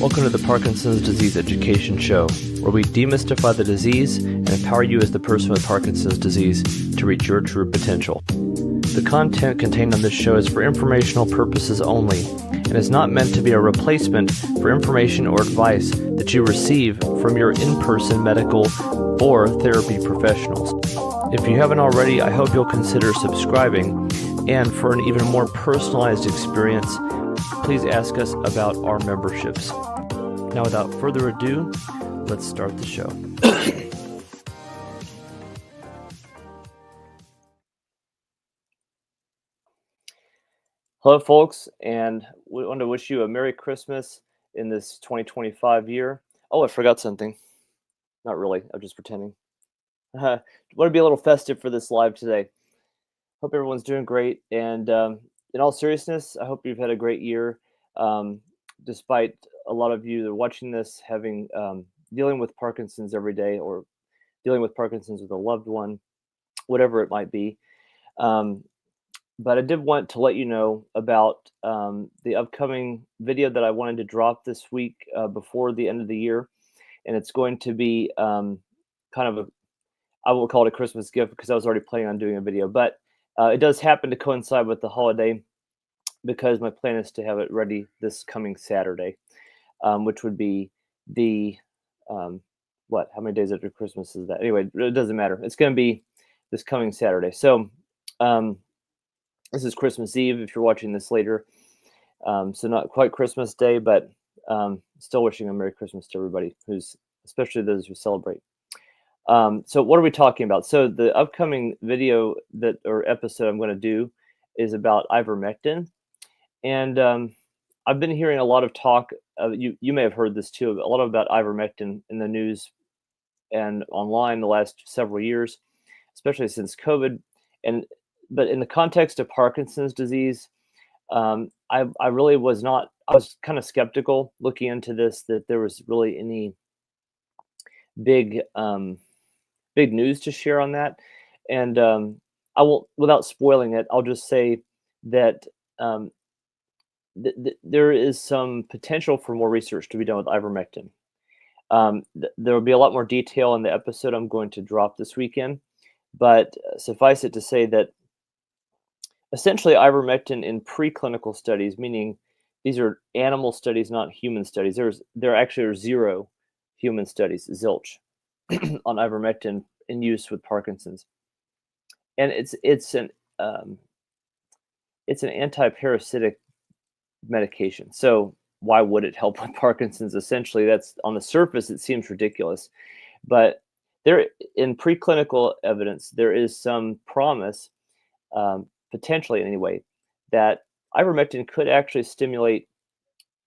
Welcome to the Parkinson's Disease Education Show, where we demystify the disease and empower you as the person with Parkinson's disease to reach your true potential. The content contained on this show is for informational purposes only and is not meant to be a replacement for information or advice that you receive from your in-person medical or therapy professionals. If you haven't already, I hope you'll consider subscribing, and for an even more personalized experience, please ask us about our memberships. Now, without further ado, let's start the show. Hello, folks, and we want to wish you a Merry Christmas in this 2025 year. Oh, I forgot something. Not really. I'm just pretending. Want to be a little festive for this live today. Hope everyone's doing great. And in all seriousness, I hope you've had a great year. Despite a lot of you that are watching this having dealing with Parkinson's every day, or dealing with Parkinson's with a loved one, whatever it might be. But I did want to let you know about the upcoming video that I wanted to drop this week before the end of the year. And it's going to be kind of I won't call it a Christmas gift because I was already planning on doing a video, but it does happen to coincide with the holiday, because my plan is to have it ready this coming Saturday, which would be the, how many days after Christmas is that? Anyway, it doesn't matter. It's going to be this coming Saturday. So this is Christmas Eve if you're watching this later. So not quite Christmas Day, but still wishing a Merry Christmas to everybody, especially those who celebrate. So what are we talking about? So the upcoming video or episode I'm going to do is about ivermectin. And I've been hearing a lot of talk, you may have heard this too, a lot about ivermectin in the news and online the last several years, especially since COVID. But in the context of Parkinson's disease, I really was not, I was kind of skeptical looking into this, that there was really any big news to share on that. And I won't, without spoiling it, I'll just say that there is some potential for more research to be done with ivermectin. There will be a lot more detail in the episode I'm going to drop this weekend, but suffice it to say that essentially ivermectin in preclinical studies, meaning these are animal studies, not human studies. There actually are 0 human studies, zilch, on ivermectin in use with Parkinson's, and it's an anti-parasitic medication. So why would it help with Parkinson's? Essentially, that's on the surface, it seems ridiculous, but in preclinical evidence, there is some promise, potentially anyway, that ivermectin could actually stimulate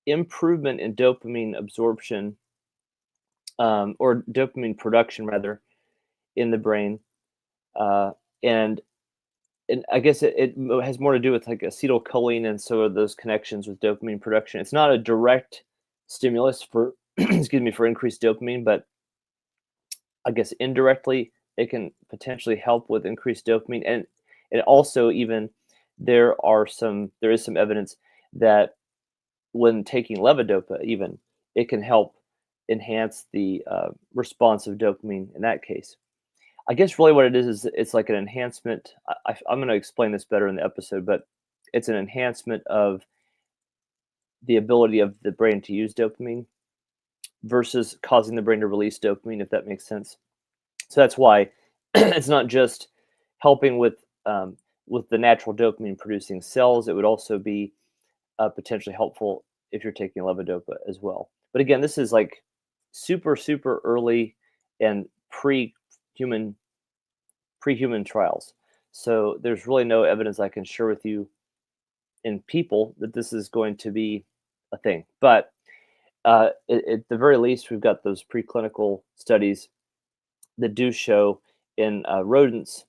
improvement in dopamine absorption, or dopamine production rather, in the brain, and I guess it has more to do with like acetylcholine and so those connections with dopamine production. It's not a direct stimulus for for increased dopamine, but I guess indirectly it can potentially help with increased dopamine. And it also, even there is some evidence that when taking levodopa, even it can help enhance the response of dopamine in that case. I guess really what it is it's like an enhancement. I'm going to explain this better in the episode, but it's an enhancement of the ability of the brain to use dopamine versus causing the brain to release dopamine, if that makes sense. So that's why it's not just helping with the natural dopamine producing cells. It would also be potentially helpful if you're taking levodopa as well. But again, this is like super, super early and pre-human trials. So there's really no evidence I can share with you in people that this is going to be a thing. But at the very least, we've got those preclinical studies that do show in rodents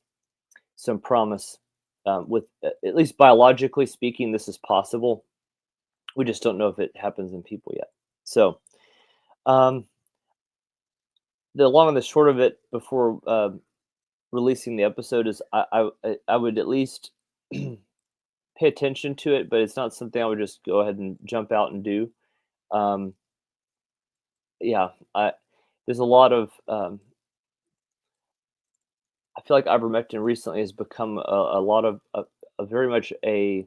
some promise with, at least biologically speaking, this is possible. We just don't know if it happens in people yet. So the long and the short of it, before releasing the episode, is I would at least pay attention to it, but it's not something I would just go ahead and jump out and do. Um, yeah, there's a lot of I feel like ivermectin recently has become a lot of a very much a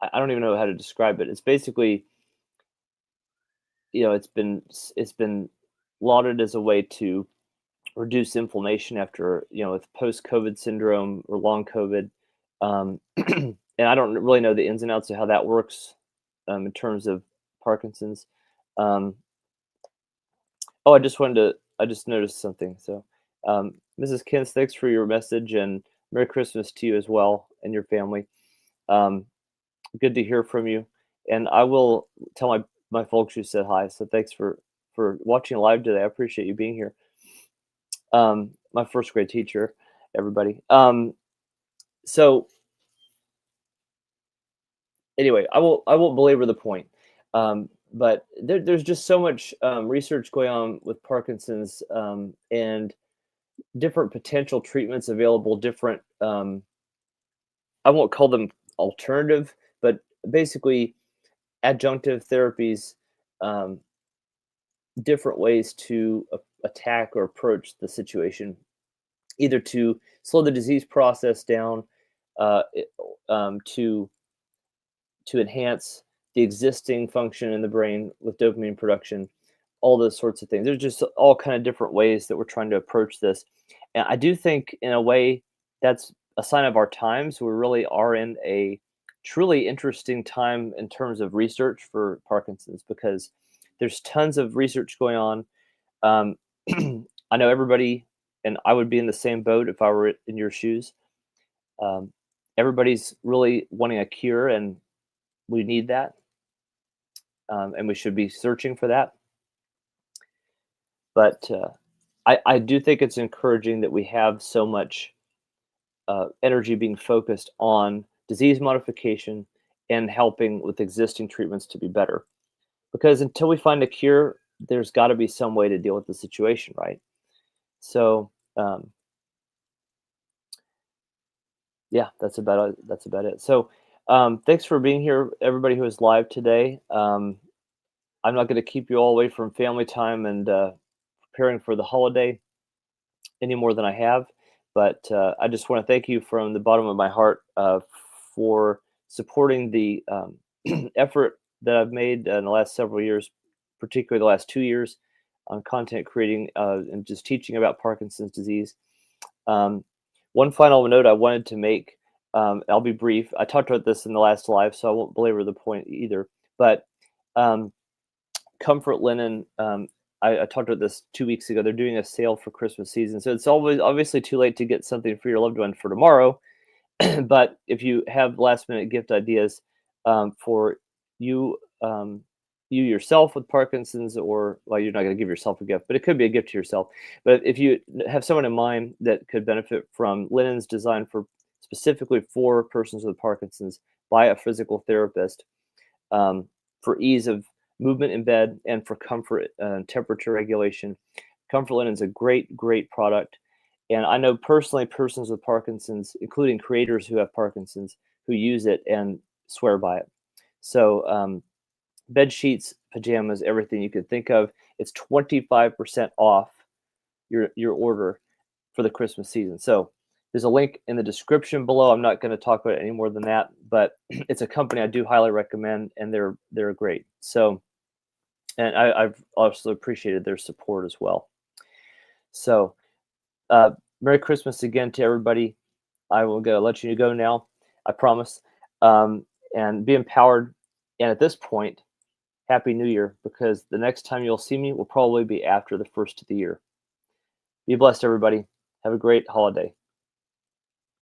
I don't even know how to describe it. It's basically, it's been lauded as a way to reduce inflammation after, with post COVID syndrome or long COVID. And I don't really know the ins and outs of how that works in terms of Parkinson's. Um, oh, I just noticed something. So, Mrs. Kins, thanks for your message and Merry Christmas to you as well and your family. Um, Good to hear from you. And I will tell my folks you said hi. So thanks for watching live today. I appreciate you being here. My first grade teacher, everybody. So anyway, I won't belabor the point. But there's just so much research going on with Parkinson's, and different potential treatments available. Different, I won't call them alternative, but basically adjunctive therapies, um, different ways to attack or approach the situation, either to slow the disease process down, uh, it- to enhance the existing function in the brain with dopamine production, all those sorts of things. There's just all kind of different ways that we're trying to approach this, and I do think, in a way, that's a sign of our times. We really are in a truly interesting time in terms of research for Parkinson's, because there's tons of research going on. Um, I know everybody, and I would be in the same boat if I were in your shoes. Um, Everybody's really wanting a cure, and we need that, and we should be searching for that. But I do think it's encouraging that we have so much energy being focused on disease modification and helping with existing treatments to be better. Because until we find a cure, there's got to be some way to deal with the situation, right? So, yeah, that's about it. So, thanks for being here, everybody who is live today. I'm not going to keep you all away from family time and preparing for the holiday any more than I have. But I just want to thank you from the bottom of my heart for supporting the effort that I've made in the last several years, particularly the last 2 years, on content creating and just teaching about Parkinson's disease. Um, One final note I wanted to make, I'll be brief. I talked about this in the last live, so I won't belabor the point either. But um, Comfort Linen, I talked about this 2 weeks ago. They're doing a sale for Christmas season, so it's always obviously too late to get something for your loved one for tomorrow. But if you have last minute gift ideas for you, you yourself with Parkinson's, or, well, you're not going to give yourself a gift, but it could be a gift to yourself. But if you have someone in mind that could benefit from linens designed for specifically for persons with Parkinson's by a physical therapist, um, for ease of movement in bed and for comfort and temperature regulation, Comfort Linen is a great, great product. And I know personally persons with Parkinson's, including creators who have Parkinson's, who use it and swear by it. So, bed sheets, pajamas, everything you could think of. It's 25% off your order for the Christmas season. So there's a link in the description below. I'm not going to talk about it any more than that, but it's a company I do highly recommend, and they're great. So, and I've also appreciated their support as well. So, uh, Merry Christmas again to everybody. I will go let you go now. I promise. And be empowered. And at this point, Happy New Year, because the next time you'll see me will probably be after the first of the year. Be blessed, everybody. Have a great holiday.